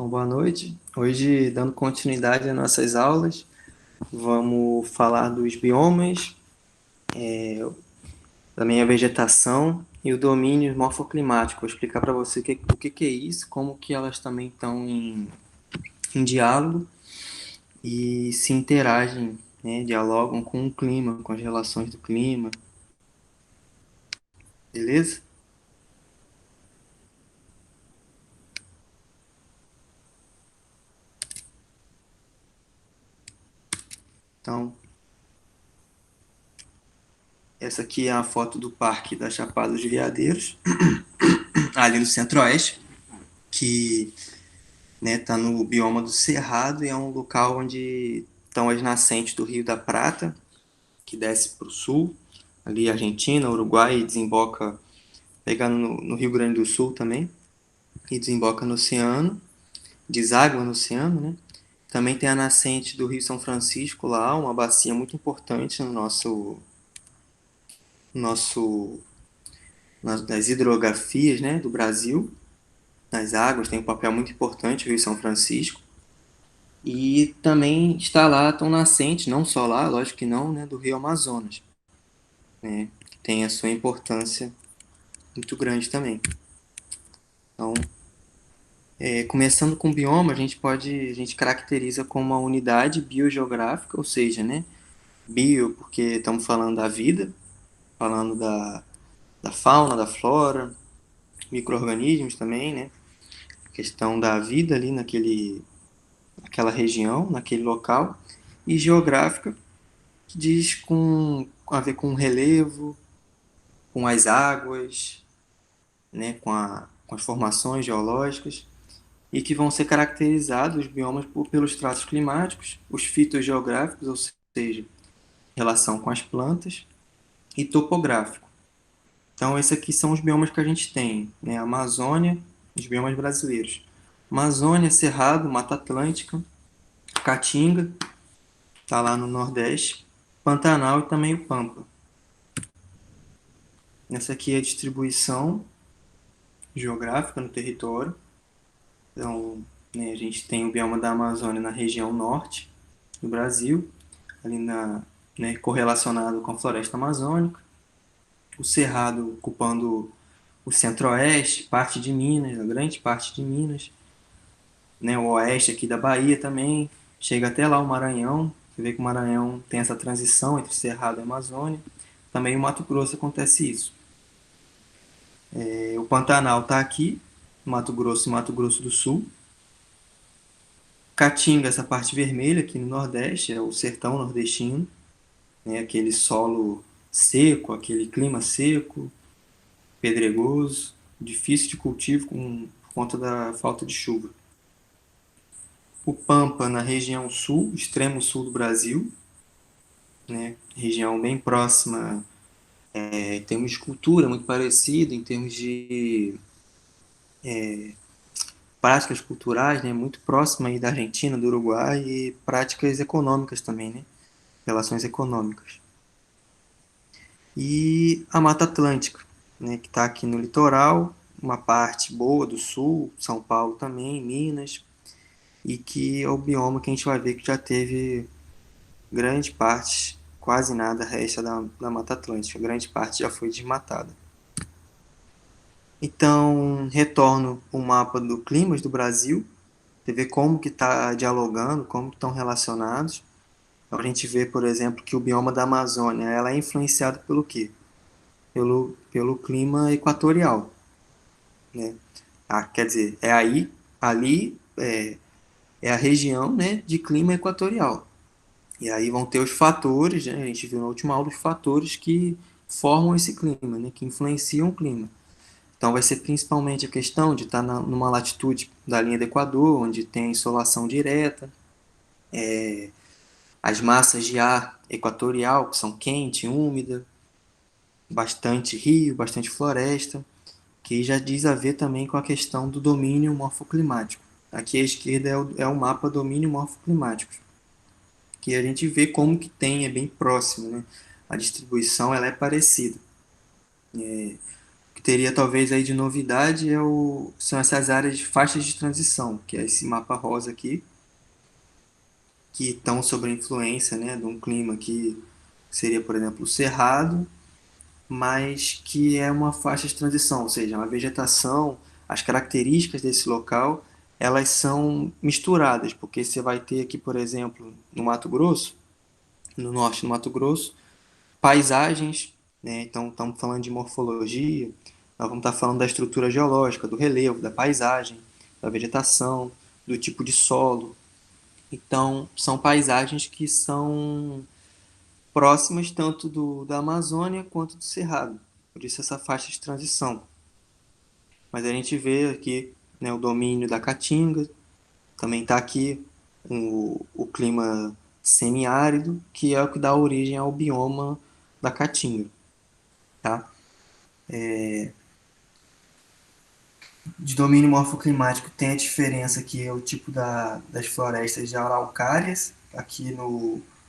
Então, boa noite. Hoje, dando continuidade às nossas aulas, vamos falar dos biomas, também a vegetação e o domínio morfoclimático. Vou explicar para você o que é isso, como que elas também estão em diálogo e se interagem, né, dialogam com o clima, com as relações do clima, beleza? Então, essa aqui é a foto do Parque da Chapada dos Veadeiros, ali no Centro-Oeste, que tá no bioma do Cerrado e é um local onde estão as nascentes do Rio da Prata, que desce para o sul, ali Argentina, Uruguai, e desemboca, pegando no Rio Grande do Sul também, e desemboca no oceano, deságua no oceano, né? Também tem a nascente do Rio São Francisco lá, uma bacia muito importante no nosso das hidrografias, né, do Brasil. Nas águas tem um papel muito importante o Rio São Francisco. E também está lá tão nascente, não só lá, lógico que não, né, do Rio Amazonas, né, que tem a sua importância muito grande também. Então, começando com o bioma, a gente caracteriza como uma unidade biogeográfica, ou seja, né, bio porque estamos falando da vida, falando da fauna, da flora, micro-organismos também, né, questão da vida ali naquela região, naquele local, e geográfica, que diz com a ver com o relevo, com as águas, né, com as formações geológicas, e que vão ser caracterizados os biomas pelos traços climáticos, os fitogeográficos, ou seja, relação com as plantas, e topográfico. Então, esses aqui são os biomas que a gente tem, né? A Amazônia, os biomas brasileiros. Amazônia, Cerrado, Mata Atlântica, Caatinga, está lá no Nordeste, Pantanal e também o Pampa. Essa aqui é a distribuição geográfica no território. Então, né, a gente tem o bioma da Amazônia na região norte do Brasil, ali né, correlacionado com a floresta amazônica. O Cerrado ocupando o centro-oeste, parte de Minas, a grande parte de Minas. Né, o oeste aqui da Bahia também, chega até lá o Maranhão. Você vê que o Maranhão tem essa transição entre Cerrado e Amazônia. Também o Mato Grosso acontece isso. O Pantanal está aqui, Mato Grosso e Mato Grosso do Sul. Caatinga, essa parte vermelha aqui no Nordeste, é o sertão nordestino, né? Aquele solo seco, aquele clima seco, pedregoso, difícil de cultivo por conta da falta de chuva. O Pampa, na região sul, extremo sul do Brasil, né? Região bem próxima, em termos de cultura, muito parecido, em termos de práticas culturais, né? Muito próxima aí da Argentina, do Uruguai, e práticas econômicas também, né? Relações econômicas. E a Mata Atlântica, né, que está aqui no litoral, uma parte boa do sul, São Paulo também, Minas, e que é o bioma que a gente vai ver que já teve grande parte, quase nada resta da Mata Atlântica, grande parte já foi desmatada. Então, retorno o mapa do climas do Brasil, você vê como que está dialogando, como que estão relacionados. Então, a gente vê, por exemplo, que o bioma da Amazônia ela é influenciado pelo quê? Pelo clima equatorial, né? Quer dizer, ali é a região, né, de clima equatorial. E aí vão ter os fatores, né, a gente viu na última aula os fatores que formam esse clima, né, que influenciam o clima. Então vai ser principalmente a questão de estar numa latitude da linha do Equador, onde tem insolação direta, as massas de ar equatorial, que são quente, úmida, bastante rio, bastante floresta, que já diz a ver também com a questão do domínio morfoclimático. Aqui à esquerda é o mapa domínio morfoclimático, que a gente vê como que tem, é bem próximo, né? A distribuição ela é parecida. que teria talvez aí de novidade são essas áreas de faixas de transição, que é esse mapa rosa aqui, que estão sob a influência, né, de um clima que seria, por exemplo, o cerrado, mas que é uma faixa de transição, ou seja, uma vegetação, as características desse local, elas são misturadas, porque você vai ter aqui, por exemplo, no Mato Grosso, no norte do Mato Grosso, paisagens, né? Então estamos falando de morfologia, nós vamos estar falando da estrutura geológica, do relevo, da paisagem, da vegetação, do tipo de solo. Então são paisagens que são próximas tanto da Amazônia quanto do Cerrado. Por isso essa faixa de transição. Mas a gente vê aqui, né, o domínio da Caatinga, também está aqui o clima semiárido, que é o que dá origem ao bioma da Caatinga. Tá? De domínio morfoclimático tem a diferença que é o tipo das florestas de araucárias, aqui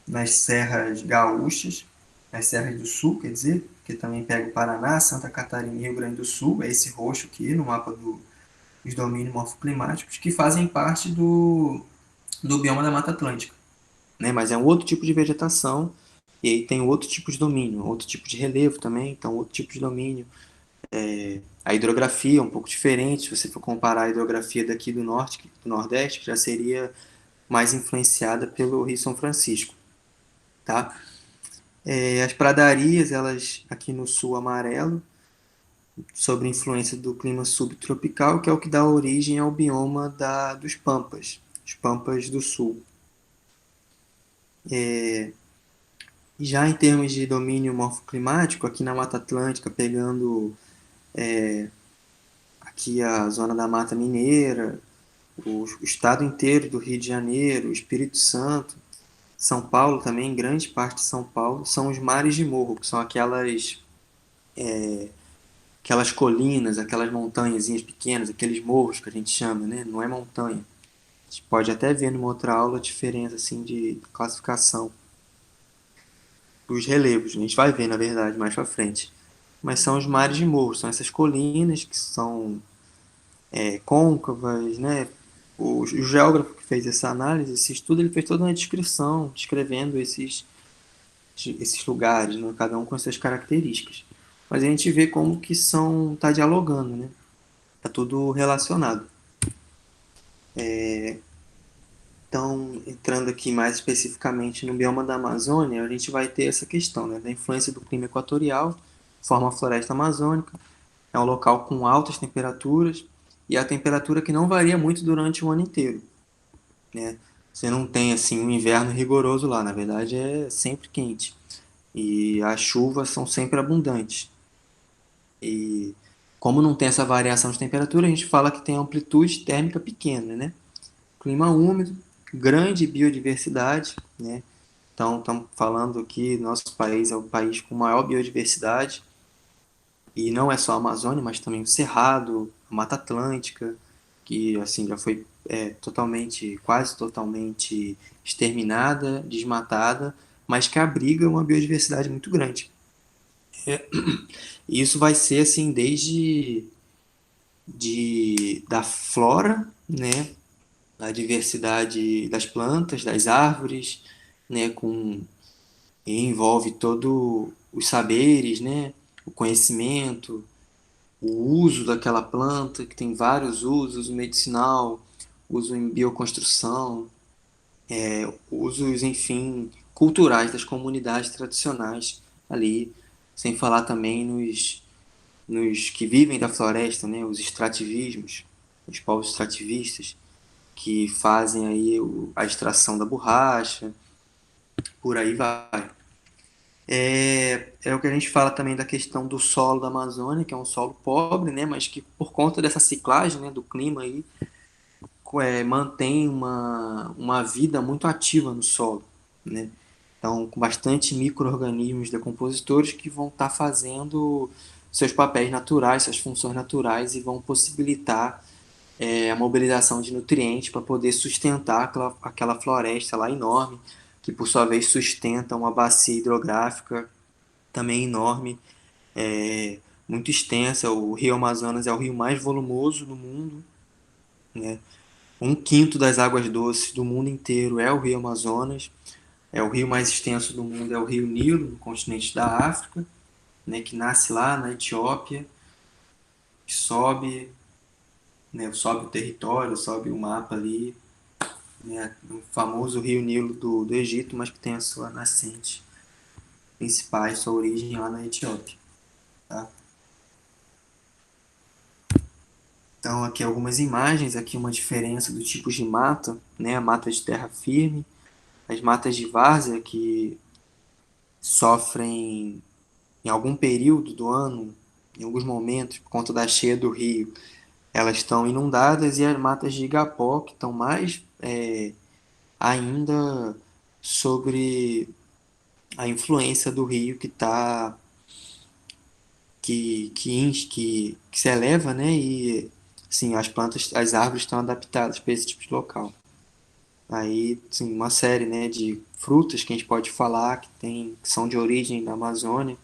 nas serras gaúchas, nas serras do sul, quer dizer, que também pega o Paraná, Santa Catarina e Rio Grande do Sul, é esse roxo aqui no mapa dos domínios morfoclimáticos, que fazem parte do bioma da Mata Atlântica. Né? Mas é um outro tipo de vegetação, e aí tem outro tipo de domínio, outro tipo de relevo também, então outro tipo de domínio. A hidrografia é um pouco diferente, se você for comparar a hidrografia daqui do norte, do nordeste, que já seria mais influenciada pelo Rio São Francisco, tá? As pradarias, elas aqui no sul amarelo, sob influência do clima subtropical, que é o que dá origem ao bioma dos Pampas, os Pampas do Sul. Já em termos de domínio morfoclimático, aqui na Mata Atlântica, pegando aqui a zona da Mata Mineira, o estado inteiro do Rio de Janeiro, o Espírito Santo, São Paulo também, grande parte de São Paulo, são os mares de morro, que são aquelas colinas, aquelas montanhazinhas pequenas, aqueles morros que a gente chama, né? Não é montanha. A gente pode até ver numa outra aula a diferença assim, de classificação dos relevos. A gente vai ver, na verdade, mais para frente. Mas são os mares de morro, são essas colinas que são côncavas, né? O geógrafo que fez essa análise, esse estudo, ele fez toda uma descrição, descrevendo esses lugares, né? Cada um com as suas características. Mas a gente vê como que tá dialogando, né? Tá tudo relacionado. Então, entrando aqui mais especificamente no bioma da Amazônia, a gente vai ter essa questão, né, da influência do clima equatorial, forma a floresta amazônica, é um local com altas temperaturas e a temperatura que não varia muito durante o ano inteiro, né? Você não tem assim um inverno rigoroso lá, na verdade é sempre quente e as chuvas são sempre abundantes. E como não tem essa variação de temperatura, a gente fala que tem amplitude térmica pequena, né? Clima úmido, grande biodiversidade, né? Então, estamos falando que nosso país é o país com maior biodiversidade, e não é só a Amazônia, mas também o Cerrado, a Mata Atlântica, que assim já foi totalmente, quase totalmente exterminada, desmatada, mas que abriga uma biodiversidade muito grande. E isso vai ser assim desde da flora, né, a diversidade das plantas, das árvores, né, envolve todo os saberes, né, o conhecimento, o uso daquela planta, que tem vários usos, uso medicinal, uso em bioconstrução, usos, enfim, culturais das comunidades tradicionais ali, sem falar também nos que vivem da floresta, né, os extrativismos, os povos extrativistas, que fazem aí a extração da borracha, por aí vai. É o que a gente fala também da questão do solo da Amazônia, que é um solo pobre, né, mas que por conta dessa ciclagem, né, do clima aí, mantém uma vida muito ativa no solo, né? Então, com bastante micro-organismos decompositores que vão estar fazendo seus papéis naturais, suas funções naturais e vão possibilitar a mobilização de nutrientes para poder sustentar aquela floresta lá enorme, que por sua vez sustenta uma bacia hidrográfica também enorme, muito extensa. O Rio Amazonas é o rio mais volumoso do mundo, né? Um quinto das águas doces do mundo inteiro é o Rio Amazonas. É o rio mais extenso do mundo, é o Rio Nilo, no continente da África, né, que nasce lá na Etiópia, que sobe, né, sobe o território, sobe o mapa ali, né, o famoso Rio Nilo do Egito, mas que tem a sua nascente principal, sua origem lá na Etiópia. Tá? Então aqui algumas imagens, aqui uma diferença dos tipos de mata, né, a mata de terra firme, as matas de várzea que sofrem em algum período do ano, em alguns momentos, por conta da cheia do rio, elas estão inundadas, e as matas de igapó, que estão mais ainda sobre a influência do rio que tá que se eleva, né? E sim, as plantas, as árvores estão adaptadas para esse tipo de local. Aí, sim, uma série, né, de frutas que a gente pode falar que são de origem da Amazônia,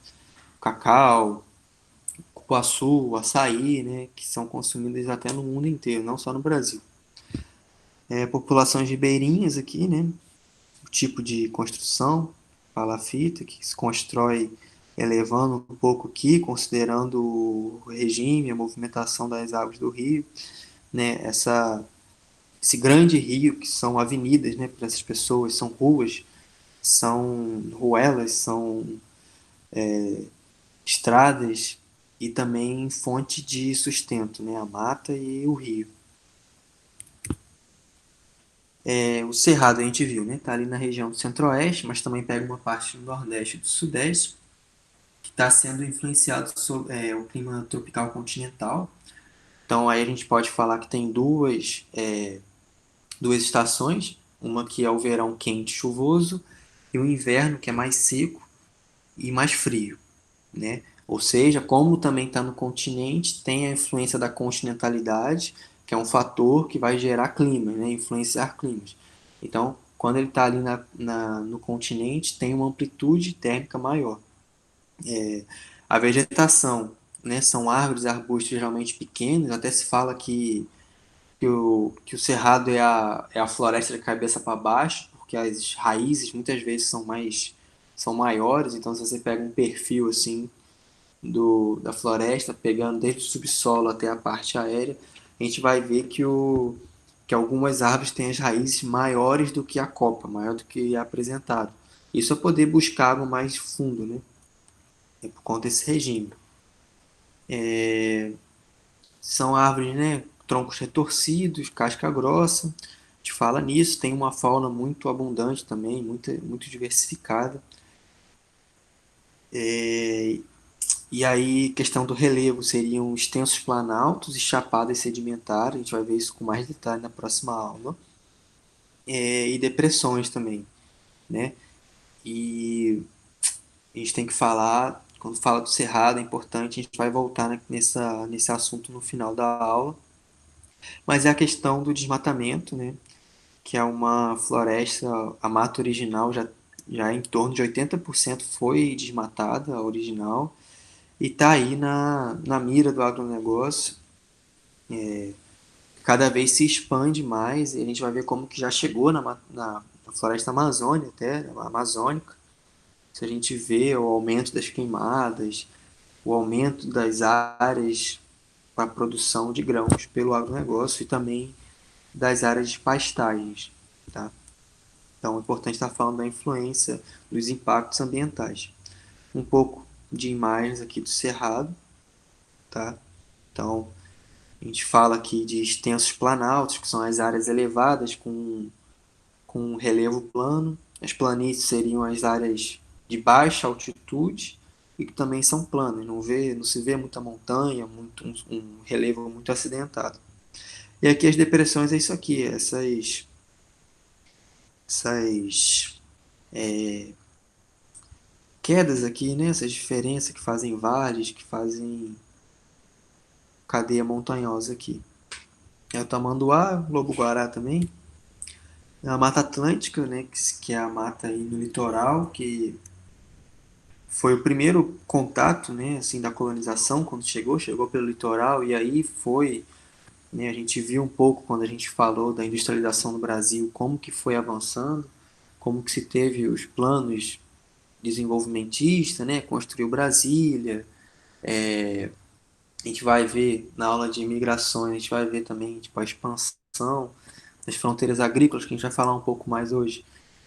cacau, cupuaçu, açaí, né, que são consumidas até no mundo inteiro, não só no Brasil. Populações ribeirinhas aqui, né, o tipo de construção, palafita, que se constrói elevando um pouco aqui, considerando o regime, a movimentação das águas do rio, né, esse grande rio que são avenidas, né, para essas pessoas, são ruas, são ruelas, são estradas e também fonte de sustento, né, a mata e o rio. O Cerrado a gente viu, né? Tá ali na região do Centro-Oeste, mas também pega uma parte do Nordeste e do Sudeste, que está sendo influenciado sobre o clima tropical continental. Então aí a gente pode falar que tem duas estações, uma que é o verão quente e chuvoso, e o inverno que é mais seco e mais frio, né? Ou seja, como também está no continente, tem a influência da continentalidade, que é um fator que vai gerar clima, né? Influenciar climas. Então, quando ele está ali no continente, tem uma amplitude térmica maior. A vegetação, né? São árvores e arbustos geralmente pequenos, até se fala que o cerrado é a floresta de cabeça para baixo, porque as raízes muitas vezes são maiores, então se você pega um perfil assim da floresta, pegando desde o subsolo até a parte aérea, a gente vai ver que algumas árvores têm as raízes maiores do que a copa, maior do que é apresentado. Isso é poder buscar algo mais fundo, né? É por conta desse regime. São árvores, né? Troncos retorcidos, casca grossa. A gente fala nisso, tem uma fauna muito abundante também, muito diversificada. E aí, questão do relevo, seriam extensos planaltos e chapadas sedimentares, a gente vai ver isso com mais detalhe na próxima aula. E depressões também, né? E a gente tem que falar, quando fala do cerrado, é importante, a gente vai voltar nesse assunto no final da aula, mas é a questão do desmatamento, né? Que é uma floresta, a mata original já em torno de 80% foi desmatada, a original, e está aí na mira do agronegócio. Cada vez se expande mais e a gente vai ver como que já chegou na floresta amazônica, até amazônica. Se a gente vê o aumento das queimadas, o aumento das áreas para a produção de grãos pelo agronegócio e também das áreas de pastagens, tá? Então é importante estar falando da influência dos impactos ambientais. Um pouco de imagens aqui do Cerrado, tá? Então a gente fala aqui de extensos planaltos, que são as áreas elevadas com relevo plano. As planícies seriam as áreas de baixa altitude e que também são planas. Não se vê muita montanha, um relevo muito acidentado. E aqui as depressões é isso aqui, essas quedas aqui, né? Essas diferenças que fazem vales, que fazem cadeia montanhosa aqui. É o tamanduá, lobo-guará também. É a Mata Atlântica, né? Que é a mata aí no litoral, que foi o primeiro contato, né, assim, da colonização quando chegou pelo litoral e aí foi, né, a gente viu um pouco quando a gente falou da industrialização no Brasil, como que foi avançando, como que se teve os planos desenvolvimentistas, né, construiu Brasília, a gente vai ver na aula de imigrações, a gente vai ver também tipo, a expansão das fronteiras agrícolas, que a gente vai falar um pouco mais hoje,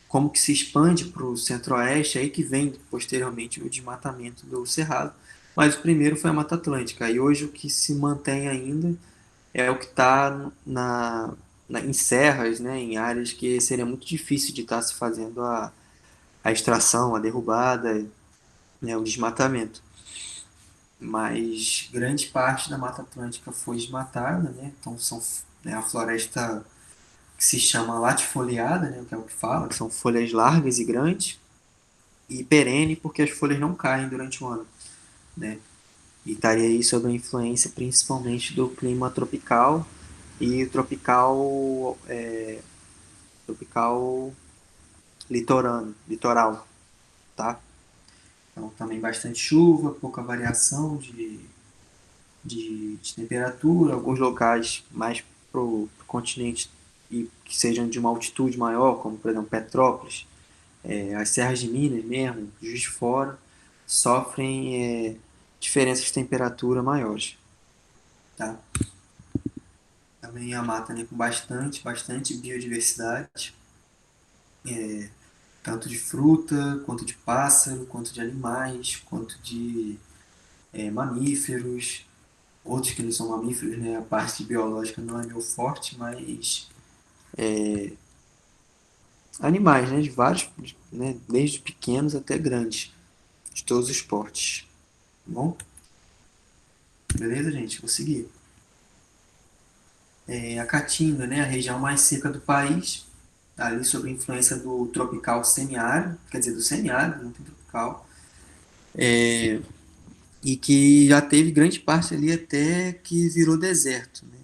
como que se expande para o centro-oeste, aí que vem posteriormente o desmatamento do Cerrado. Mas o primeiro foi a Mata Atlântica, e hoje o que se mantém ainda é o que está em serras, né, em áreas que seria muito difícil de estar se fazendo a extração, a derrubada, né, o desmatamento. Mas grande parte da Mata Atlântica foi desmatada, né? Então são, né, a floresta que se chama latifoliada, né, que é o que fala, que são folhas largas e grandes, e perene porque as folhas não caem durante o ano, né? E estaria aí sob a influência principalmente do clima tropical e tropical litoral, tá? Então também bastante chuva, pouca variação de temperatura, alguns locais mais para o continente e que sejam de uma altitude maior, como por exemplo Petrópolis, as serras de Minas mesmo, Juiz de Fora, sofrem diferenças de temperatura maiores. Tá? Também a mata, né, com bastante biodiversidade, tanto de fruta, quanto de pássaro, quanto de animais, quanto de mamíferos, outros que não são mamíferos, né, a parte biológica não é meu forte, mas animais, né, de vários, né, desde pequenos até grandes, de todos os portes. Tá bom? Beleza, gente? Vou seguir. A Caatinga, né, a região mais seca do país, ali sob a influência do tropical semiárido, quer dizer, do semiárido, não tem tropical, e que já teve grande parte ali até que virou deserto, né?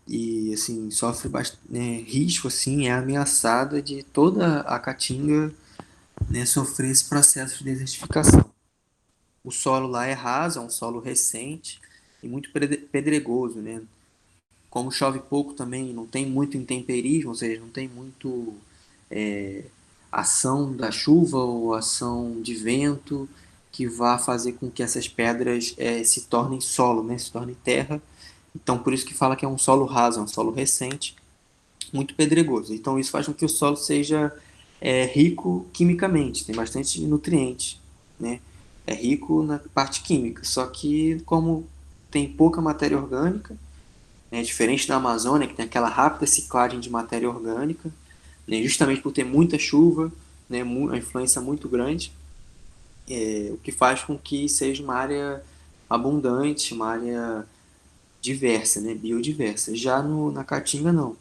E assim sofre bastante, né, risco, assim, é ameaçada de toda a Caatinga, né, sofrer esse processo de desertificação. O solo lá é raso, é um solo recente e muito pedregoso, né? Como chove pouco também, não tem muito intemperismo, ou seja, não tem muito é, ação da chuva ou ação de vento que vá fazer com que essas pedras se tornem solo, né? Se tornem terra. Então, por isso que fala que é um solo raso, é um solo recente, muito pedregoso. Então, isso faz com que o solo seja rico quimicamente, tem bastante nutrientes, né? É rico na parte química, só que como tem pouca matéria orgânica, né, diferente da Amazônia, que tem aquela rápida ciclagem de matéria orgânica, né, justamente por ter muita chuva, né, uma influência muito grande, o que faz com que seja uma área abundante, uma área diversa, né, biodiversa. Já na Caatinga, não.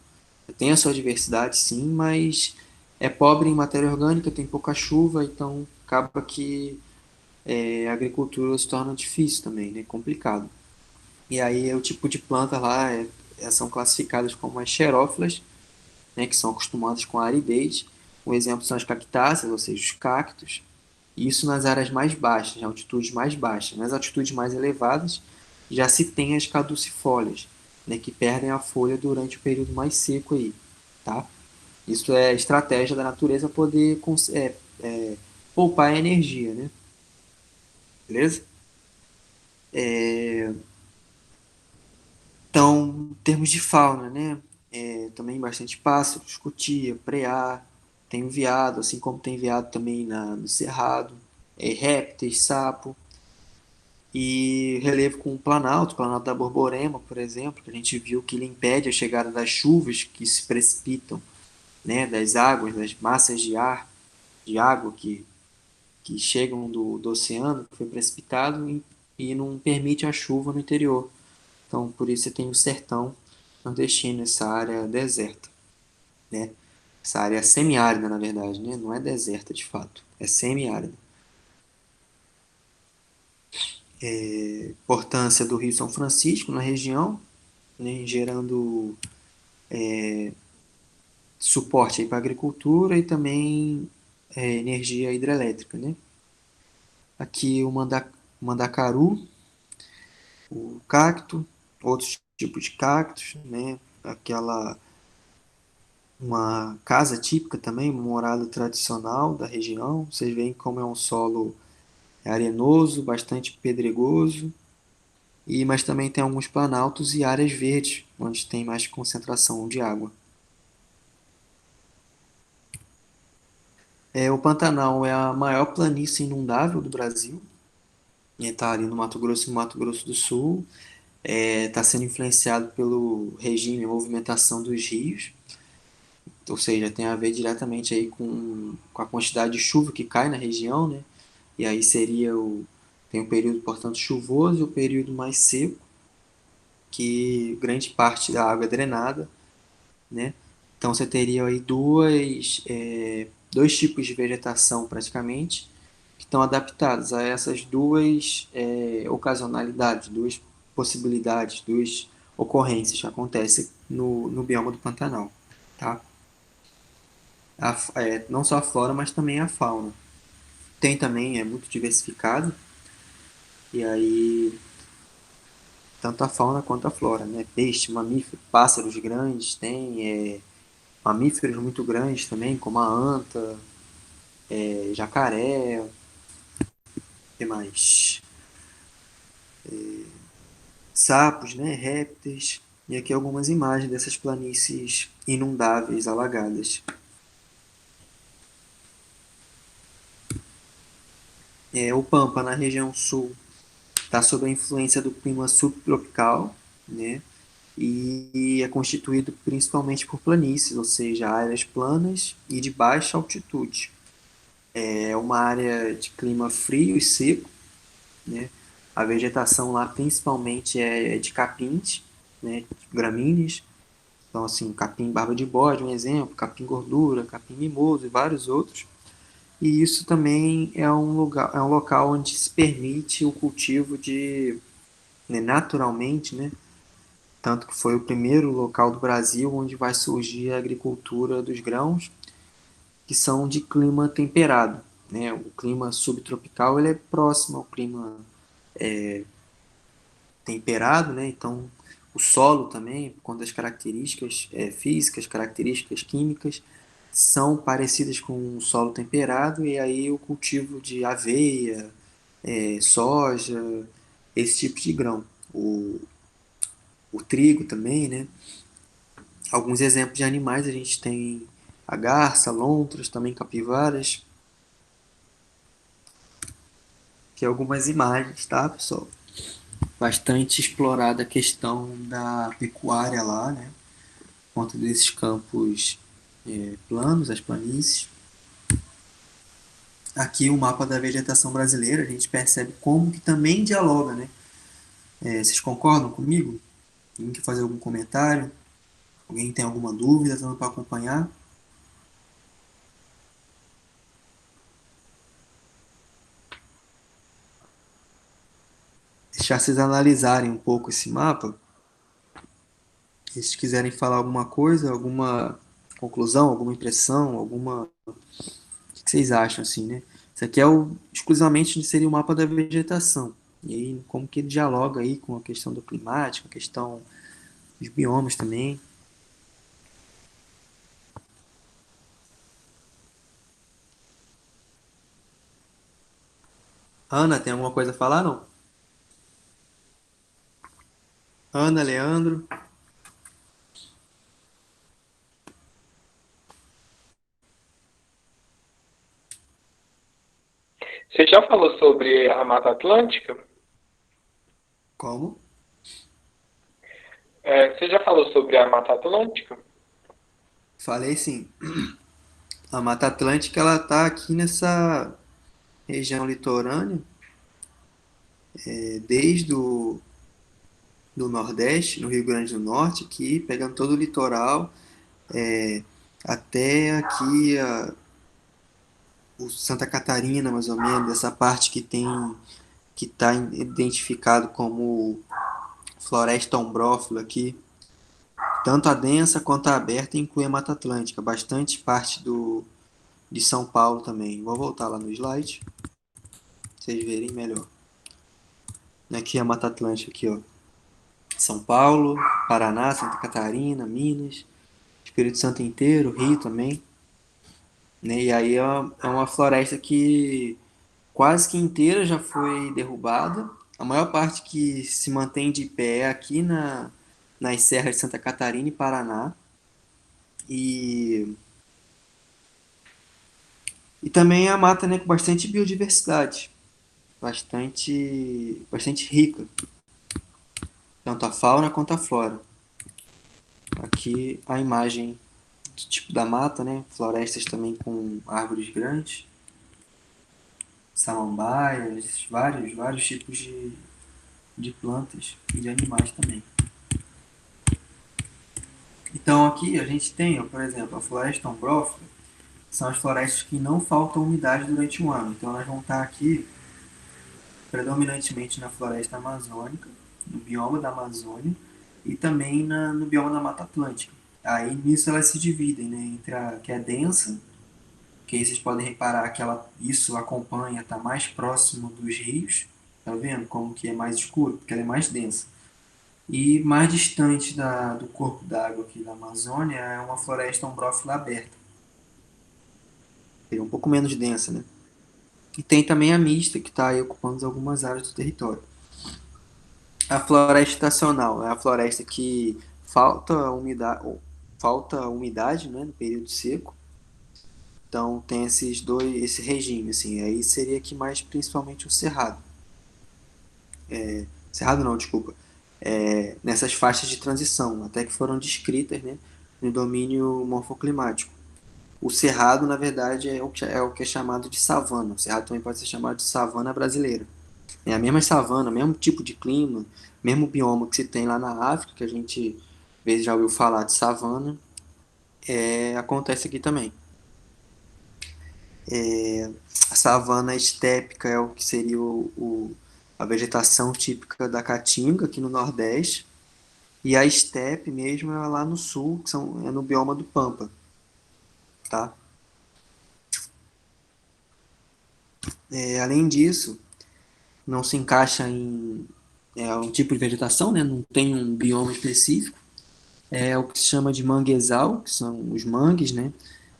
Tem a sua diversidade, sim, mas é pobre em matéria orgânica, tem pouca chuva, então acaba que a agricultura se torna difícil também, né, complicado. E aí o tipo de planta lá são classificadas como as xerófilas, né, que são acostumadas com a aridez. Um exemplo são as cactáceas, ou seja, os cactos. Isso nas áreas mais baixas, em altitudes mais baixas. Nas altitudes mais elevadas, já se tem as caducifólias, né, que perdem a folha durante o período mais seco aí, tá? Isso é estratégia da natureza poder poupar energia, né? Beleza? Então, em termos de fauna, né? Também bastante pássaros, cutia, preá, tem o veado, assim como tem veado também no cerrado, répteis, sapo, e relevo com o Planalto da Borborema, por exemplo, que a gente viu que ele impede a chegada das chuvas que se precipitam, né? Das águas, das massas de água que chegam do oceano, que foi precipitado e não permite a chuva no interior. Então, por isso você tem o sertão nordestino, essa área deserta, né? Essa área semiárida, na verdade, né? Não é deserta de fato, é semiárida. Importância do Rio São Francisco na região, né? Gerando suporte para a agricultura e também energia hidrelétrica, né? Aqui o mandacaru, o cacto, outros tipos de cactos, né? Aquela uma casa típica também, uma morada tradicional da região. Vocês veem como é um solo arenoso, bastante pedregoso, mas também tem alguns planaltos e áreas verdes, onde tem mais concentração de água. O Pantanal é a maior planície inundável do Brasil. Está ali no Mato Grosso e no Mato Grosso do Sul. Está sendo influenciado pelo regime e movimentação dos rios, ou seja, tem a ver diretamente aí com a quantidade de chuva que cai na região, né? E aí tem o período, portanto, chuvoso e o período mais seco, que grande parte da água é drenada, né? Então você teria aí dois tipos de vegetação praticamente que estão adaptados a essas duas ocasionalidades, duas possibilidades, duas ocorrências que acontecem no bioma do Pantanal, tá? Não só a flora, mas também a fauna. Tem também, é muito diversificado, e aí tanto a fauna quanto a flora, né? Peixe, mamífero, pássaros grandes, mamíferos muito grandes também, como a anta, jacaré, o que mais? Sapos, né? Répteis. E aqui algumas imagens dessas planícies inundáveis, alagadas. O Pampa, na região sul, está sob a influência do clima subtropical, né? E é constituído principalmente por planícies, ou seja, áreas planas e de baixa altitude. É uma área de clima frio e seco, né? A vegetação lá principalmente é de capins, né? Gramíneas. Então, assim, capim barba de bode, um exemplo, capim gordura, capim mimoso e vários outros. E isso também é um local onde se permite o cultivo né, naturalmente, né? Tanto que foi o primeiro local do Brasil onde vai surgir a agricultura dos grãos, que são de clima temperado, né? O clima subtropical ele é próximo ao clima temperado, né? Então, o solo também, por conta das características físicas, características químicas, são parecidas com o solo temperado, e aí o cultivo de aveia, soja, esse tipo de grão. O trigo também, né? Alguns exemplos de animais a gente tem a garça, lontras, também capivaras, que é algumas imagens, tá, pessoal? Bastante explorada a questão da pecuária lá, né? Por conta desses campos planos, as planícies. Aqui o mapa da vegetação brasileira, a gente percebe como que também dialoga, né? Vocês concordam comigo? Alguém quer fazer algum comentário? Alguém tem alguma dúvida, dando para acompanhar? Deixar vocês analisarem um pouco esse mapa. Se vocês quiserem falar alguma coisa, alguma conclusão, alguma impressão, o que vocês acham assim, né? Isso aqui exclusivamente seria o mapa da vegetação. E aí, como que ele dialoga aí com a questão do climático, a questão dos biomas também. Ana, tem alguma coisa a falar, não? Ana, Leandro? Você já falou sobre a Mata Atlântica? Como? Você já falou sobre a Mata Atlântica? Falei sim. A Mata Atlântica, ela tá aqui nessa região litorânea, desde do Nordeste, no Rio Grande do Norte, aqui, pegando todo o litoral, é, até aqui o Santa Catarina, mais ou menos, essa parte que está identificado como floresta ombrófila aqui, tanto a densa quanto a aberta inclui a Mata Atlântica, bastante parte de São Paulo também. Vou voltar lá no slide. vocês verem melhor. Aqui é a Mata Atlântica, aqui, ó. São Paulo, Paraná, Santa Catarina, Minas, Espírito Santo inteiro, Rio também, né? E aí é uma floresta que quase que inteira já foi derrubada. A maior parte que se mantém de pé é aqui nas serras de Santa Catarina e Paraná. E, e também é a mata, né, com bastante biodiversidade, bastante rica, tanto a fauna quanto a flora. Aqui a imagem do tipo da mata, né? Florestas também com árvores grandes, samambaias, vários tipos de plantas e de animais também. Então aqui a gente tem, ó, por exemplo, a floresta ombrófila, são as florestas que não faltam umidade durante o ano. Então elas vão estar aqui predominantemente na floresta amazônica, no bioma da Amazônia e também no bioma da Mata Atlântica. Aí nisso elas se dividem, né, entre a que é densa, que aí vocês podem reparar que isso acompanha, está mais próximo dos rios, tá vendo como que é mais escuro? Porque ela é mais densa. E mais distante do corpo d'água aqui da Amazônia é uma floresta ombrófila aberta, é um pouco menos densa, né? E tem também a mista, que está aí ocupando algumas áreas do território. A floresta estacional é a floresta que falta umidade, né, no período seco. Então tem esse regime, assim. Aí seria aqui mais principalmente o cerrado. Cerrado não, desculpa. Nessas faixas de transição, até que foram descritas, né, no domínio morfoclimático. O cerrado, na verdade, é o que é chamado de savana. O cerrado também pode ser chamado de savana brasileira. É a mesma savana, mesmo tipo de clima, mesmo bioma que se tem lá na África, que a gente às vezes já ouviu falar de savana, acontece aqui também. A savana estépica é o que seria a vegetação típica da Caatinga, aqui no Nordeste, e a estepe mesmo é lá no sul, é no bioma do Pampa, tá? Além disso, não se encaixa em um tipo de vegetação, né? Não tem um bioma específico. É o que se chama de manguezal, que são os mangues, né?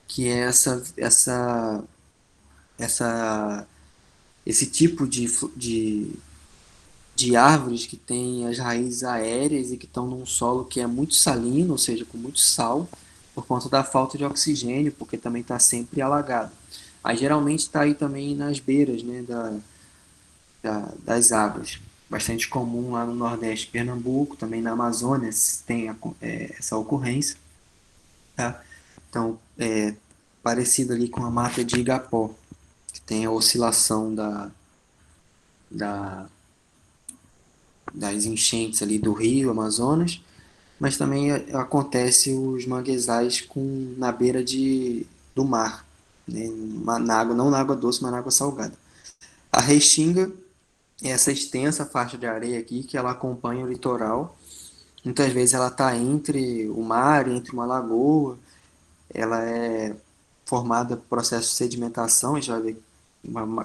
Que é essa, esse tipo de árvores que têm as raízes aéreas e que estão num solo que é muito salino, ou seja, com muito sal, por conta da falta de oxigênio, porque também está sempre alagado. Aí geralmente está aí também nas beiras, né, das águas. Bastante comum lá no Nordeste de Pernambuco, também na Amazônia tem essa ocorrência. Tá? Então, parecido ali com a mata de Igapó, que tem a oscilação da, das enchentes ali do rio Amazonas, mas também acontece os manguezais na beira do mar, né? Na água, não na água doce, mas na água salgada. A Restinga é essa extensa faixa de areia aqui que ela acompanha o litoral. Muitas vezes ela está entre o mar, entre uma lagoa. Ela é formada por processo de sedimentação, a gente vai ver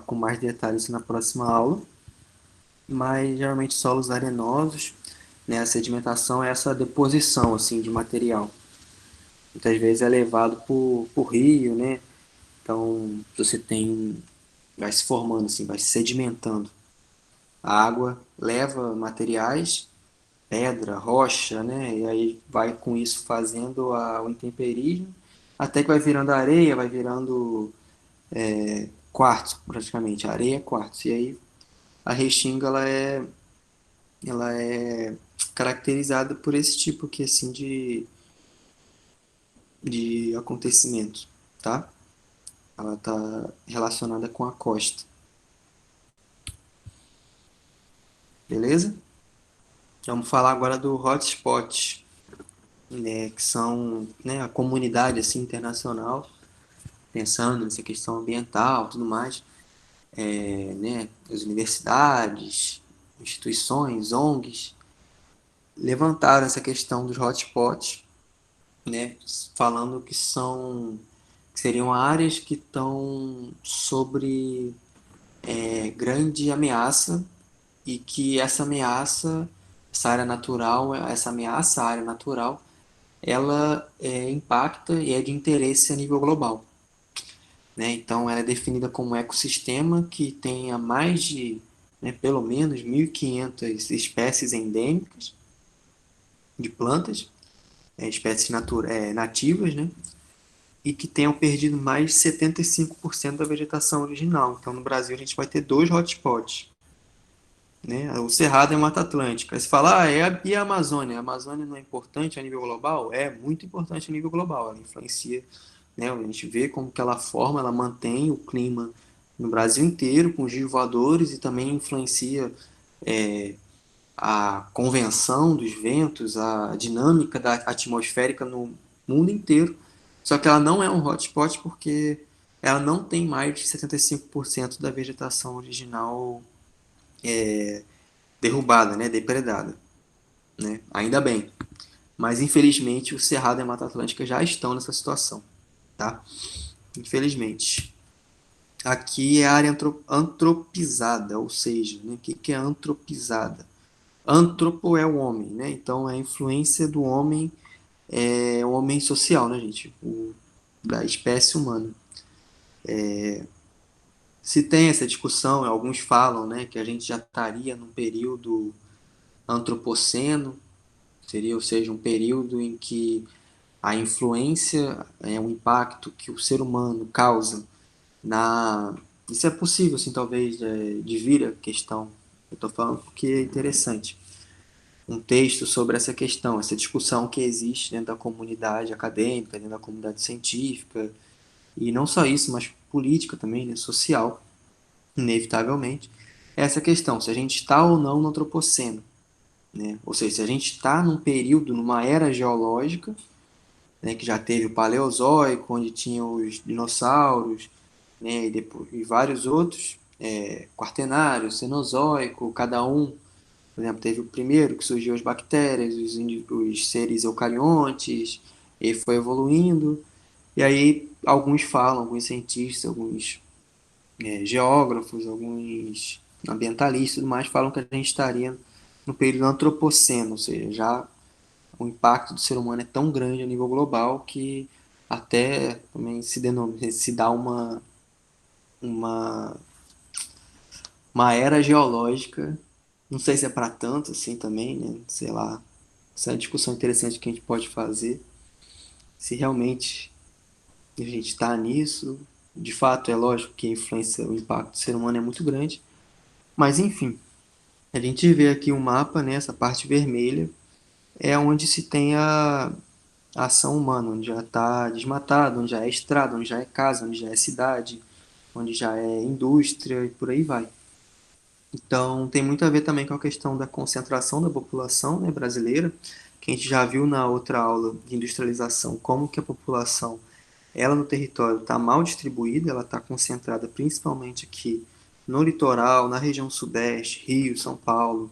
com mais detalhes na próxima aula, mas geralmente solos arenosos, né? A sedimentação é essa deposição assim de material. Muitas vezes é levado por rio, né? Então você vai se formando assim, vai se sedimentando. A água leva materiais, pedra, rocha, né? E aí vai com isso fazendo o intemperismo, até que vai virando areia, vai virando quartzo, praticamente, areia é quartzo. E aí a restinga ela é caracterizada por esse tipo aqui, assim, de acontecimento, tá? Ela está relacionada com a costa, beleza? Vamos falar agora do hotspot, né, que são, né, a comunidade assim internacional pensando nessa questão ambiental, tudo mais, né, as universidades, instituições, ONGs levantaram essa questão dos hotspots, né, falando que seriam áreas que estão sobre grande ameaça e que essa ameaça, essa área natural, essa ameaça à área natural, ela impacta e é de interesse a nível global, né? Então, ela é definida como um ecossistema que tenha mais de, né, pelo menos 1.500 espécies endêmicas de plantas, espécies nativas, né? E que tenham perdido mais de 75% da vegetação original. Então, no Brasil, a gente vai ter dois hotspots, né? O Cerrado e a Mata Atlântica. Aí você fala, e a Amazônia? A Amazônia não é importante a nível global? É muito importante a nível global. Ela influencia, né? A gente vê como que ela forma, ela mantém o clima no Brasil inteiro, com os rios voadores, e também influencia a convenção dos ventos, a dinâmica da atmosférica no mundo inteiro. Só que ela não é um hotspot porque ela não tem mais de 75% da vegetação original derrubada, né, depredada, né? Ainda bem. Mas infelizmente o Cerrado e a Mata Atlântica já estão nessa situação, tá? Infelizmente. Aqui é a área antropizada, ou seja, né, o que que é antropizada? Antropo é o homem, né? Então é a influência do homem, o homem social, né, gente? Da espécie humana. Se tem essa discussão, alguns falam, né, que a gente já estaria num período antropoceno, seria, ou seja, um período em que a influência, o impacto que o ser humano causa na. Isso é possível, assim, talvez, de vir a questão. Eu estou falando porque é interessante. Um texto sobre essa questão, essa discussão que existe dentro da comunidade acadêmica, dentro da comunidade científica, e não só isso, mas política também, né, social, inevitavelmente, é essa questão, se a gente está ou não no antropoceno, né? Ou seja, se a gente está num período, numa era geológica, né, que já teve o Paleozoico, onde tinha os dinossauros, né, e vários outros, Quaternário, Cenozoico, cada um, por exemplo, teve o primeiro que surgiu as bactérias, os seres eucariontes, e foi evoluindo. E aí alguns falam, alguns cientistas, alguns geógrafos, alguns ambientalistas e tudo mais falam que a gente estaria no período antropoceno, ou seja, já o impacto do ser humano é tão grande a nível global que até também se dá uma, uma era geológica. Não sei se é para tanto assim também, né? Sei lá. Essa é uma discussão interessante que a gente pode fazer. Se realmente a gente está nisso, de fato é lógico que a influência, o impacto do ser humano é muito grande. Mas enfim, a gente vê aqui um mapa, né? Essa parte vermelha é onde se tem a ação humana, onde já está desmatado, onde já é estrada, onde já é casa, onde já é cidade, onde já é indústria e por aí vai. Então, tem muito a ver também com a questão da concentração da população, né, brasileira, que a gente já viu na outra aula de industrialização, como que a população, ela no território está mal distribuída, ela está concentrada principalmente aqui no litoral, na região sudeste, Rio, São Paulo,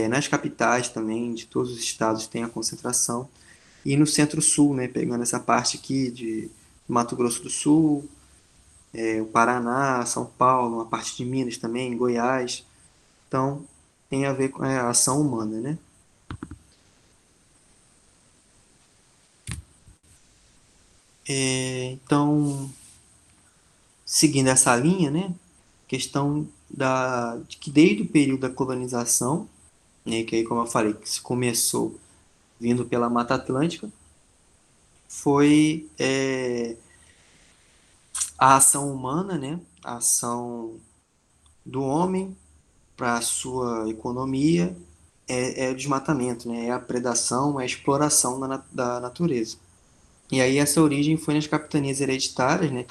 nas capitais também, de todos os estados tem a concentração, e no centro-sul, né, pegando essa parte aqui de Mato Grosso do Sul, o Paraná, São Paulo, uma parte de Minas também, Goiás. Então, tem a ver com a ação humana, né? Então, seguindo essa linha, né? Questão de que desde o período da colonização, né, que aí, como eu falei, que se começou vindo pela Mata Atlântica, foi a ação humana, né? A ação do homem para a sua economia é o desmatamento, né? É a predação, é a exploração da natureza. E aí essa origem foi nas capitanias hereditárias, né?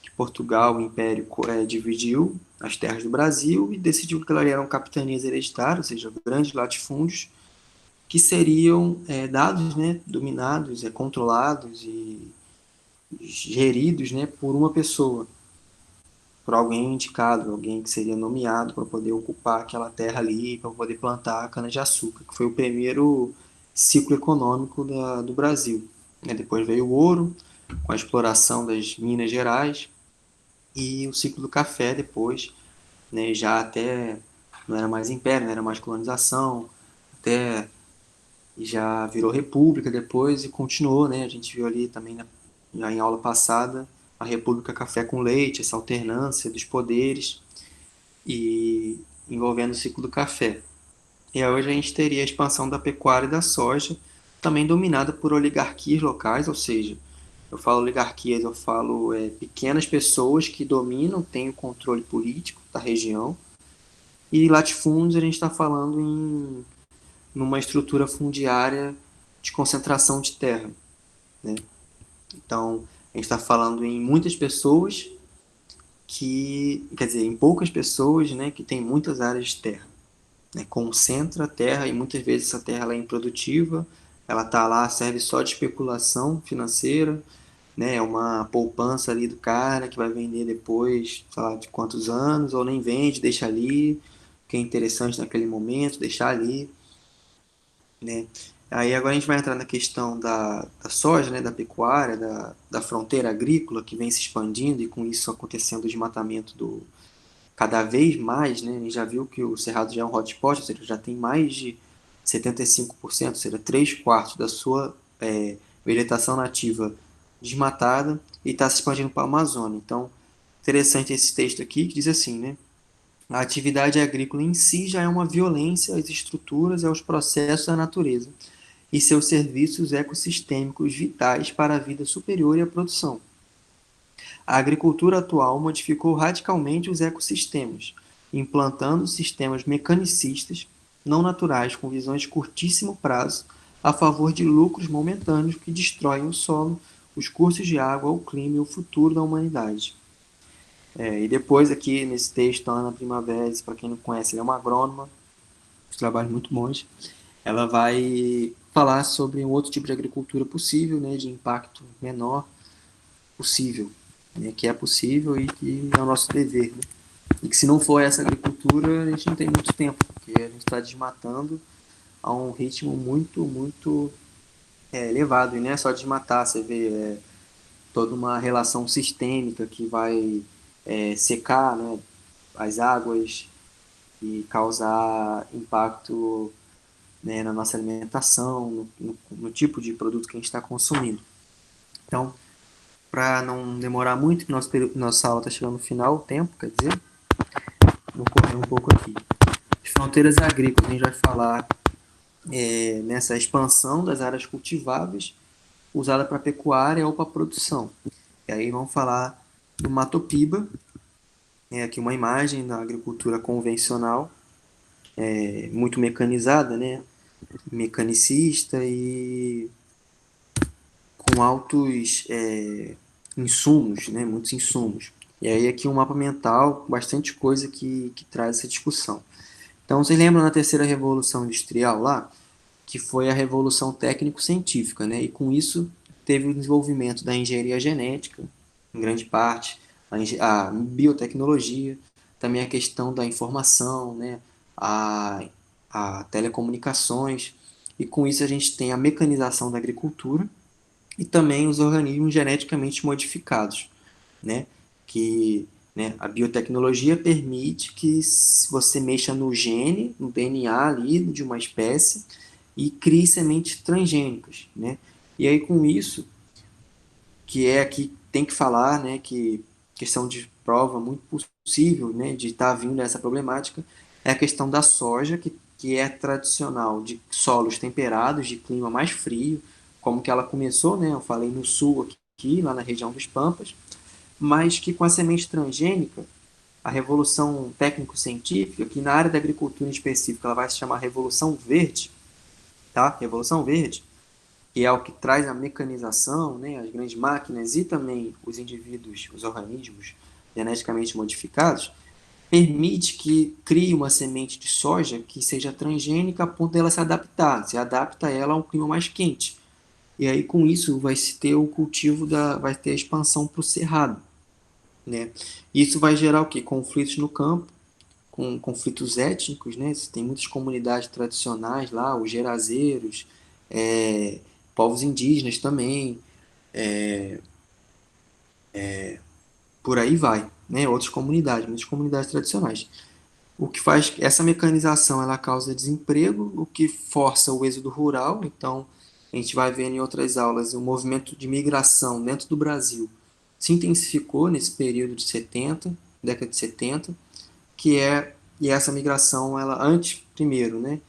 Que Portugal, o Império, dividiu as terras do Brasil e decidiu que elas eram capitanias hereditárias, ou seja, grandes latifúndios que seriam dados, né? Dominados, controlados e geridos, né? Por uma pessoa, por alguém indicado, alguém que seria nomeado para poder ocupar aquela terra ali, para poder plantar a cana-de-açúcar, que foi o primeiro ciclo econômico do Brasil. Depois veio o ouro, com a exploração das Minas Gerais, e o ciclo do café depois, né, já até não era mais império, não era mais colonização, até já virou república depois e continuou, né? A gente viu ali também já em aula passada a República Café com Leite, essa alternância dos poderes e envolvendo o ciclo do café. E aí hoje a gente teria a expansão da pecuária e da soja, também dominada por oligarquias locais, ou seja, eu falo oligarquias, eu falo pequenas pessoas que dominam, têm o controle político da região, e latifúndios a gente está falando numa estrutura fundiária de concentração de terra, né? Então, a gente está falando em muitas pessoas quer dizer, em poucas pessoas, né, que tem muitas áreas de terra, né? Concentra a terra e muitas vezes essa terra ela é improdutiva, ela está lá, serve só de especulação financeira, né? É uma poupança ali do cara que vai vender depois, sei lá, de quantos anos, ou nem vende, deixa ali, que é interessante naquele momento, deixar ali, né? Aí agora a gente vai entrar na questão da soja, né, da pecuária, da fronteira agrícola que vem se expandindo e com isso acontecendo o desmatamento cada vez mais, né? A gente já viu que o Cerrado já é um hotspot, ou seja, já tem mais de 75%, ou seja, 3 quartos da sua vegetação nativa desmatada e está se expandindo para a Amazônia. Então, interessante esse texto aqui que diz assim, né? A atividade agrícola em si já é uma violência às estruturas e aos processos da natureza e seus serviços ecossistêmicos vitais para a vida superior e a produção. A agricultura atual modificou radicalmente os ecossistemas, implantando sistemas mecanicistas, não naturais, com visões de curtíssimo prazo, a favor de lucros momentâneos que destroem o solo, os cursos de água, o clima e o futuro da humanidade. E depois aqui nesse texto, a Ana Primavera, para quem não conhece, ela é uma agrônoma, os trabalhos muito bons. Ela vai falar sobre um outro tipo de agricultura possível, né, de impacto menor possível, né, que é possível e que é o nosso dever, né? E que se não for essa agricultura, a gente não tem muito tempo, porque a gente está desmatando a um ritmo muito elevado. E não é só desmatar, você vê toda uma relação sistêmica que vai secar, né, as águas e causar impacto, né, na nossa alimentação, no tipo de produto que a gente está consumindo. Então, para não demorar muito, que nossa aula está chegando no final, o tempo, quer dizer, vou correr um pouco aqui. As fronteiras agrícolas, a gente vai falar nessa expansão das áreas cultiváveis usada para pecuária ou para produção. E aí vamos falar do Mato Piba, aqui uma imagem da agricultura convencional, muito mecanizada, né? Mecanicista e com altos insumos, né? Muitos insumos. E aí aqui um mapa mental, bastante coisa que traz essa discussão. Então, vocês lembram na terceira revolução industrial lá, que foi a revolução técnico-científica, né? E com isso teve o desenvolvimento da engenharia genética, em grande parte, a biotecnologia, também a questão da informação, né? A, a telecomunicações, e com isso a gente tem a mecanização da agricultura e também os organismos geneticamente modificados, né? Que a biotecnologia permite que você mexa no gene, no DNA ali de uma espécie e crie sementes transgênicas, né? E aí com isso, que é aqui tem que falar, né, que questão de prova muito possível, né, de estar vindo essa problemática, é a questão da soja, que é tradicional de solos temperados, de clima mais frio, como que ela começou, né, eu falei no sul aqui, lá na região dos Pampas, mas que com a semente transgênica, a revolução técnico-científica, que na área da agricultura em específico, ela vai se chamar Revolução Verde, tá? Revolução Verde, que é o que traz a mecanização, né, as grandes máquinas e também os indivíduos, os organismos geneticamente modificados, permite que crie uma semente de soja que seja transgênica a ponto dela se adaptar, se adapta ela a um clima mais quente. E aí com isso vai se ter o cultivo vai ter a expansão para o cerrado, né? Isso vai gerar o quê? Conflitos no campo, com conflitos étnicos, né? Você tem muitas comunidades tradicionais lá, os gerazeiros, é, povos indígenas também, por aí vai, né? Outras comunidades, muitas comunidades tradicionais. O que faz essa mecanização, ela causa desemprego, o que força o êxodo rural. Então, a gente vai vendo em outras aulas o movimento de migração dentro do Brasil se intensificou nesse período de 70, década de 70, que é e essa migração, ela antes, primeiro, né,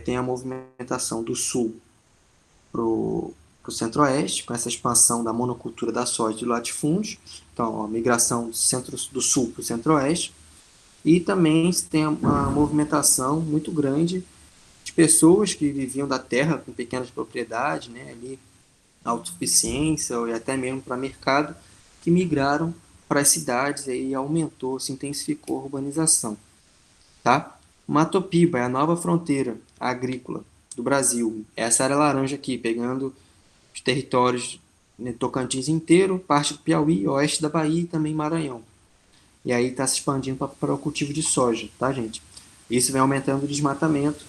tem a movimentação do sul para o centro-oeste, com essa expansão da monocultura da soja e do latifúndio, então a migração do centro do sul para o centro-oeste, e também tem uma movimentação muito grande de pessoas que viviam da terra com pequenas propriedades, né, ali, autossuficiência e até mesmo para mercado, que migraram para as cidades e aí aumentou, se intensificou a urbanização. Tá? Matopiba é a nova fronteira agrícola do Brasil. Essa área laranja aqui, pegando os territórios, né, Tocantins inteiro, parte do Piauí, oeste da Bahia e também Maranhão. E aí está se expandindo para o cultivo de soja, tá, gente? Isso vem aumentando o desmatamento.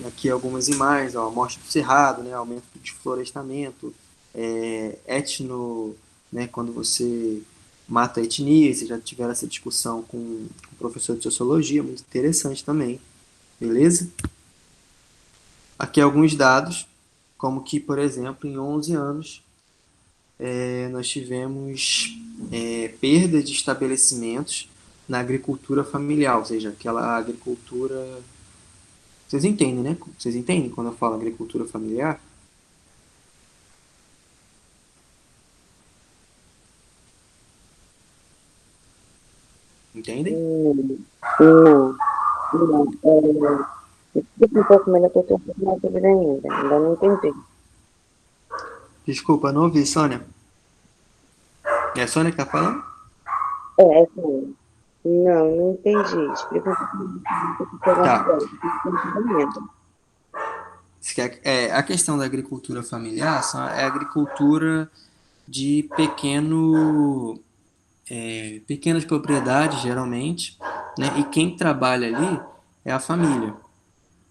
Aqui algumas imagens, ó, morte do cerrado, né, aumento do desflorestamento, etno, né, quando você mata a etnia, vocês já tiveram essa discussão com o professor de sociologia, muito interessante também, beleza? Aqui alguns dados, como que, por exemplo, em 11 anos, nós tivemos perda de estabelecimentos na agricultura familiar, ou seja, aquela agricultura. Vocês entendem, né? Vocês entendem quando eu falo agricultura familiar? Entendem? Não, não. Explica um pouco melhor que eu estou um pouco mais dúvida ainda não entendi. Desculpa, não ouvi, Sônia. É a Sônia que tá falando? É assim, não entendi. Explica um pouco melhor que eu estou pegando Tá. agora, que eu estou entendendo. A questão da agricultura familiar é a agricultura de pequenas propriedades, geralmente, né? E quem trabalha ali é a família.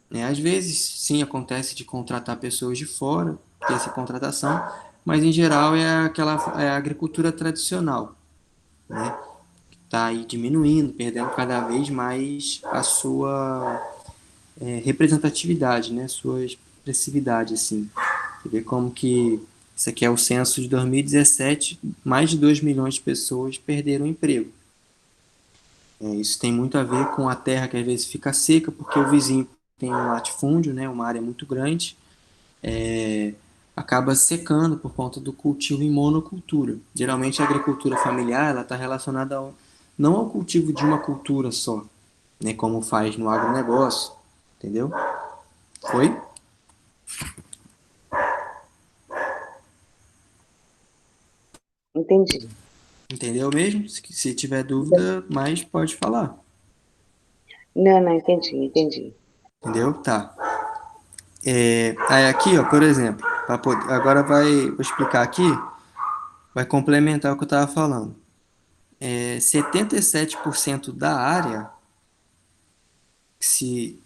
Né? Às vezes, sim, acontece de contratar pessoas de fora, ter essa contratação, mas em geral é a agricultura tradicional, né? Está aí diminuindo, perdendo cada vez mais a sua representatividade, né? Sua expressividade, assim. Você vê como que isso aqui é o censo de 2017, mais de 2 milhões de pessoas perderam o emprego. Isso tem muito a ver com a terra que às vezes fica seca, porque o vizinho tem um latifúndio, né? Uma área muito grande, acaba secando por conta do cultivo em monocultura. Geralmente a agricultura familiar ela está relacionada não ao cultivo de uma cultura só, né? Como faz no agronegócio, entendeu? Foi? Entendi. Entendeu mesmo? Se tiver dúvida, mais pode falar. Não, entendi. Entendeu? Tá. Aí aqui, ó, por exemplo, agora vou explicar aqui, vai complementar o que eu estava falando. 77% da área, de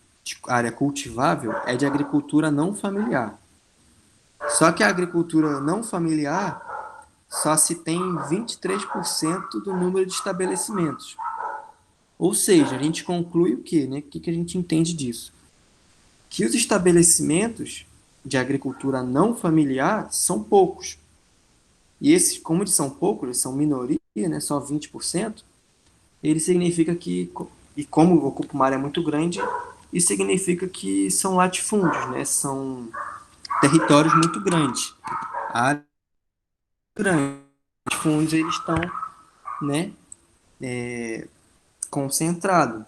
área cultivável, é de agricultura não familiar. Só que a agricultura não familiar só se tem 23% do número de estabelecimentos. Ou seja, a gente conclui o quê? Né? O que a gente entende disso? Que os estabelecimentos de agricultura não familiar são poucos. E esses, como eles são poucos, eles são minoria, né, só 20%, ele significa que, e como ocupa uma área muito grande, isso significa que são latifúndios, né, são territórios muito grandes. A área grande, os latifúndios eles estão, né, concentrados.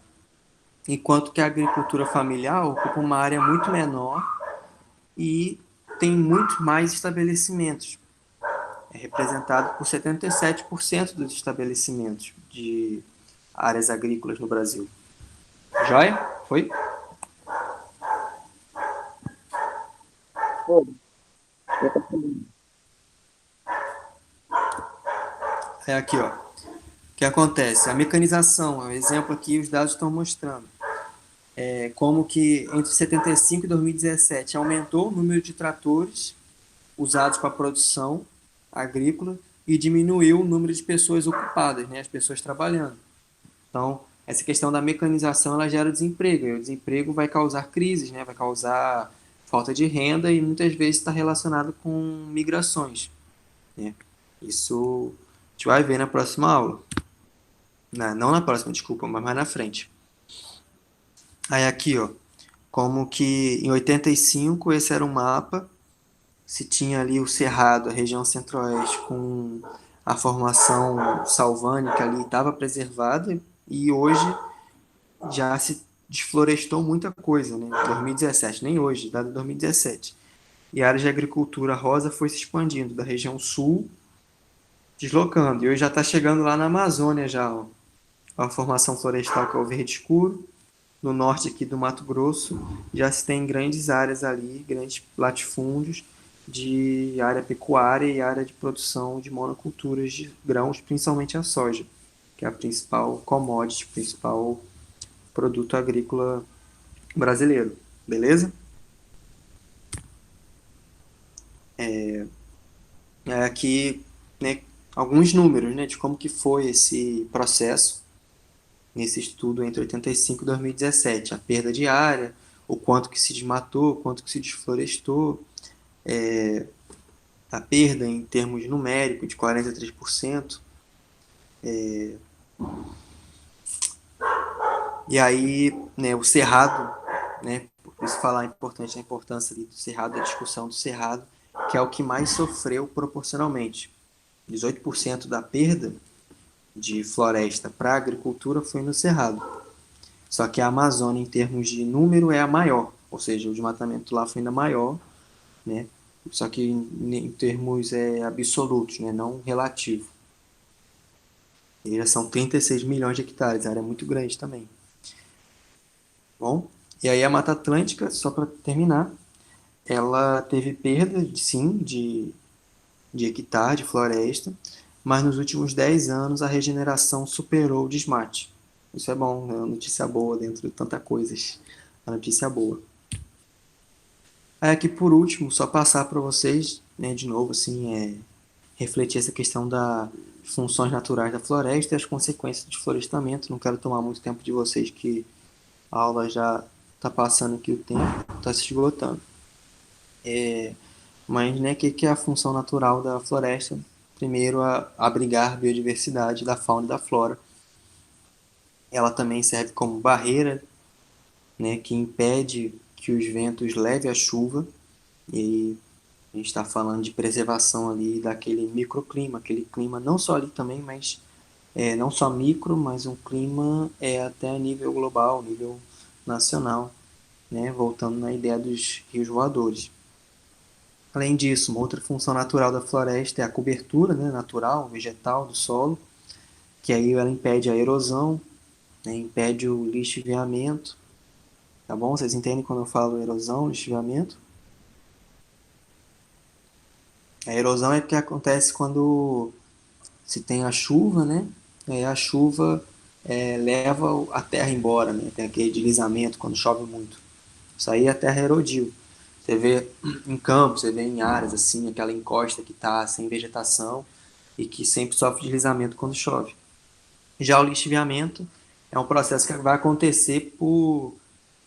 Enquanto que a agricultura familiar ocupa uma área muito menor e tem muito mais estabelecimentos. É representado por 77% dos estabelecimentos de áreas agrícolas no Brasil. Joia? Foi? Foi. Eu tô falando. É aqui, ó. O que acontece? A mecanização, o exemplo aqui, os dados estão mostrando. Como que entre 75 e 2017 aumentou o número de tratores usados para a produção agrícola e diminuiu o número de pessoas ocupadas, né, as pessoas trabalhando. Então, essa questão da mecanização, ela gera desemprego, e o desemprego vai causar crises, né, vai causar falta de renda e muitas vezes está relacionado com migrações, né. Isso a gente vai ver na próxima aula. Não na próxima, desculpa, mas mais na frente. Aí aqui, ó, como que em 85 esse era um mapa, se tinha ali o Cerrado, a região centro-oeste, com a formação salvânica ali, estava preservada, e hoje já se desflorestou muita coisa, né? 2017, nem hoje, dado 2017. E a área de agricultura rosa foi se expandindo da região sul, deslocando, e hoje já está chegando lá na Amazônia já, ó. A formação florestal que é o verde escuro, no norte aqui do Mato Grosso, já se tem grandes áreas ali, grandes latifúndios de área pecuária e área de produção de monoculturas de grãos, principalmente a soja, que é a principal commodity, principal produto agrícola brasileiro. Beleza? Aqui, né, alguns números, né, de como que foi esse processo nesse estudo entre 85 e 2017, a perda de área, o quanto que se desmatou, o quanto que se desflorestou, a perda em termos numéricos de 43%. E aí, né, o cerrado, né, por isso falar importante a importância ali do cerrado, da discussão do cerrado, que é o que mais sofreu proporcionalmente. 18% da perda de floresta para a agricultura foi no cerrado. Só que a Amazônia, em termos de número, é a maior, ou seja, o desmatamento lá foi ainda maior, né? Só que em termos absolutos, né? Não relativo. E já são 36 milhões de hectares, a área é muito grande também. Bom, e aí a Mata Atlântica, só para terminar, ela teve perda, sim, de hectare de floresta, mas nos últimos 10 anos a regeneração superou o desmate. Isso é bom, é uma notícia boa dentro de tanta coisas. Uma notícia boa. Aí aqui por último, só passar para vocês, né, de novo, assim, refletir essa questão das funções naturais da floresta e as consequências do florestamento. Não quero tomar muito tempo de vocês, que a aula já está passando aqui o tempo, está se esgotando. Mas, né, o que é a função natural da floresta? Primeiro, abrigar a biodiversidade da fauna e da flora. Ela também serve como barreira, né, que impede que os ventos levem a chuva. E aí a gente está falando de preservação ali daquele microclima, aquele clima não só ali também, mas não só micro, mas um clima até a nível global, nível nacional, né, voltando na ideia dos rios voadores. Além disso, uma outra função natural da floresta é a cobertura, né, natural, vegetal do solo, que aí ela impede a erosão, né, impede o lixiviamento, tá bom? Vocês entendem quando eu falo erosão, lixiviamento? A erosão é porque acontece quando se tem a chuva, né? Aí a chuva leva a terra embora, né? Tem aquele deslizamento quando chove muito. Isso aí a terra erodiu. Você vê em campos, você vê em áreas assim, aquela encosta que está sem vegetação e que sempre sofre deslizamento quando chove. Já o lixiviamento é um processo que vai acontecer por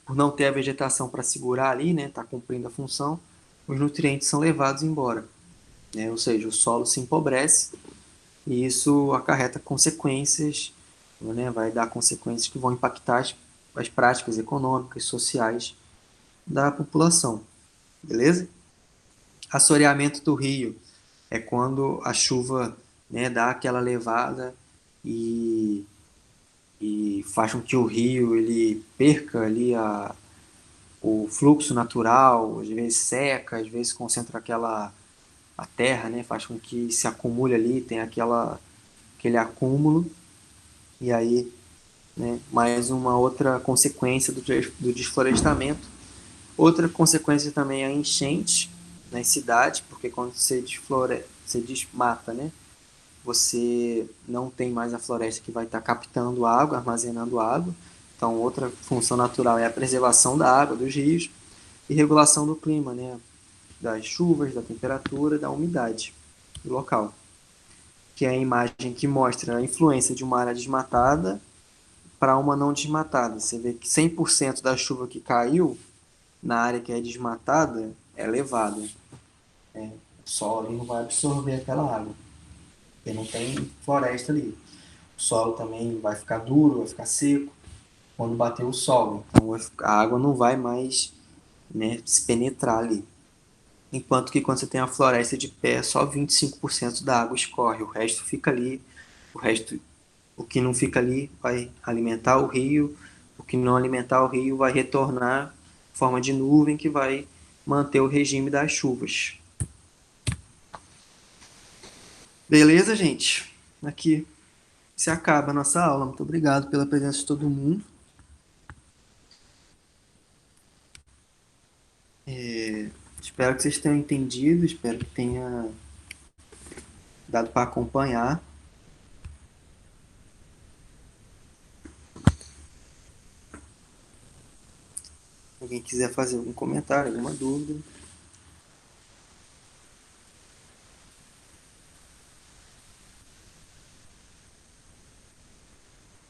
não ter a vegetação para segurar ali, né? Está cumprindo a função, os nutrientes são levados embora, né? Ou seja, o solo se empobrece e isso acarreta consequências, né? Vai dar consequências que vão impactar as práticas econômicas, sociais da população, beleza? Assoreamento do rio é quando a chuva, né, dá aquela levada e, e faz com que o rio ele perca ali o fluxo natural, às vezes seca, às vezes concentra a terra, né, faz com que se acumule ali, tem aquele acúmulo, e aí, né, mais uma outra consequência do desflorestamento. Outra consequência também é a enchente nas cidades, porque quando você desmata, né, você não tem mais a floresta que vai estar captando água, armazenando água. Então, outra função natural é a preservação da água, dos rios, e regulação do clima, né, das chuvas, da temperatura, da umidade do local. que é a imagem que mostra a influência de uma área desmatada para uma não desmatada. Você vê que 100% da chuva que caiu na área que é desmatada é levada. O solo ali não vai absorver aquela água, porque não tem floresta ali. O solo também vai ficar duro, vai ficar seco quando bater o sol. Então a água não vai mais, né, se penetrar ali. Enquanto que quando você tem a floresta de pé, só 25% da água escorre, o resto fica ali, o resto, o que não fica ali vai alimentar o rio, o que não alimentar o rio vai retornar em forma de nuvem que vai manter o regime das chuvas. Beleza, gente? Aqui se acaba a nossa aula. Muito obrigado pela presença de todo mundo. Espero que vocês tenham entendido, espero que tenha dado para acompanhar. Alguém quiser fazer algum comentário, alguma dúvida.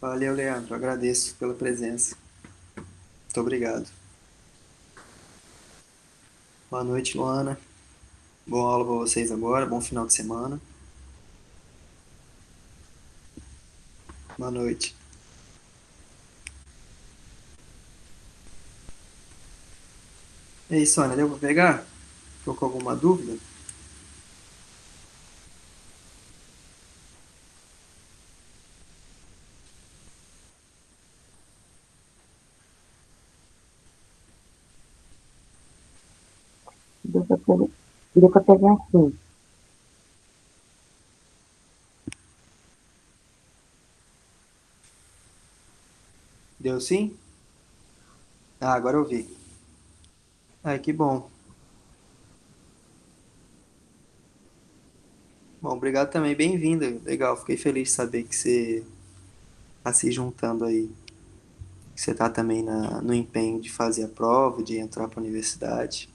Valeu, Leandro. Agradeço pela presença. Muito obrigado. Boa noite, Luana. Boa aula para vocês agora. Bom final de semana. Boa noite. E aí, Sônia, deu para pegar? Ficou com alguma dúvida? Deu pra pegar assim. Deu sim? Ah, agora eu vi. Ai, que bom. Bom, obrigado também. Bem-vinda. Legal, fiquei feliz de saber que você está se juntando aí. Que você está também no empenho de fazer a prova, de entrar para a universidade.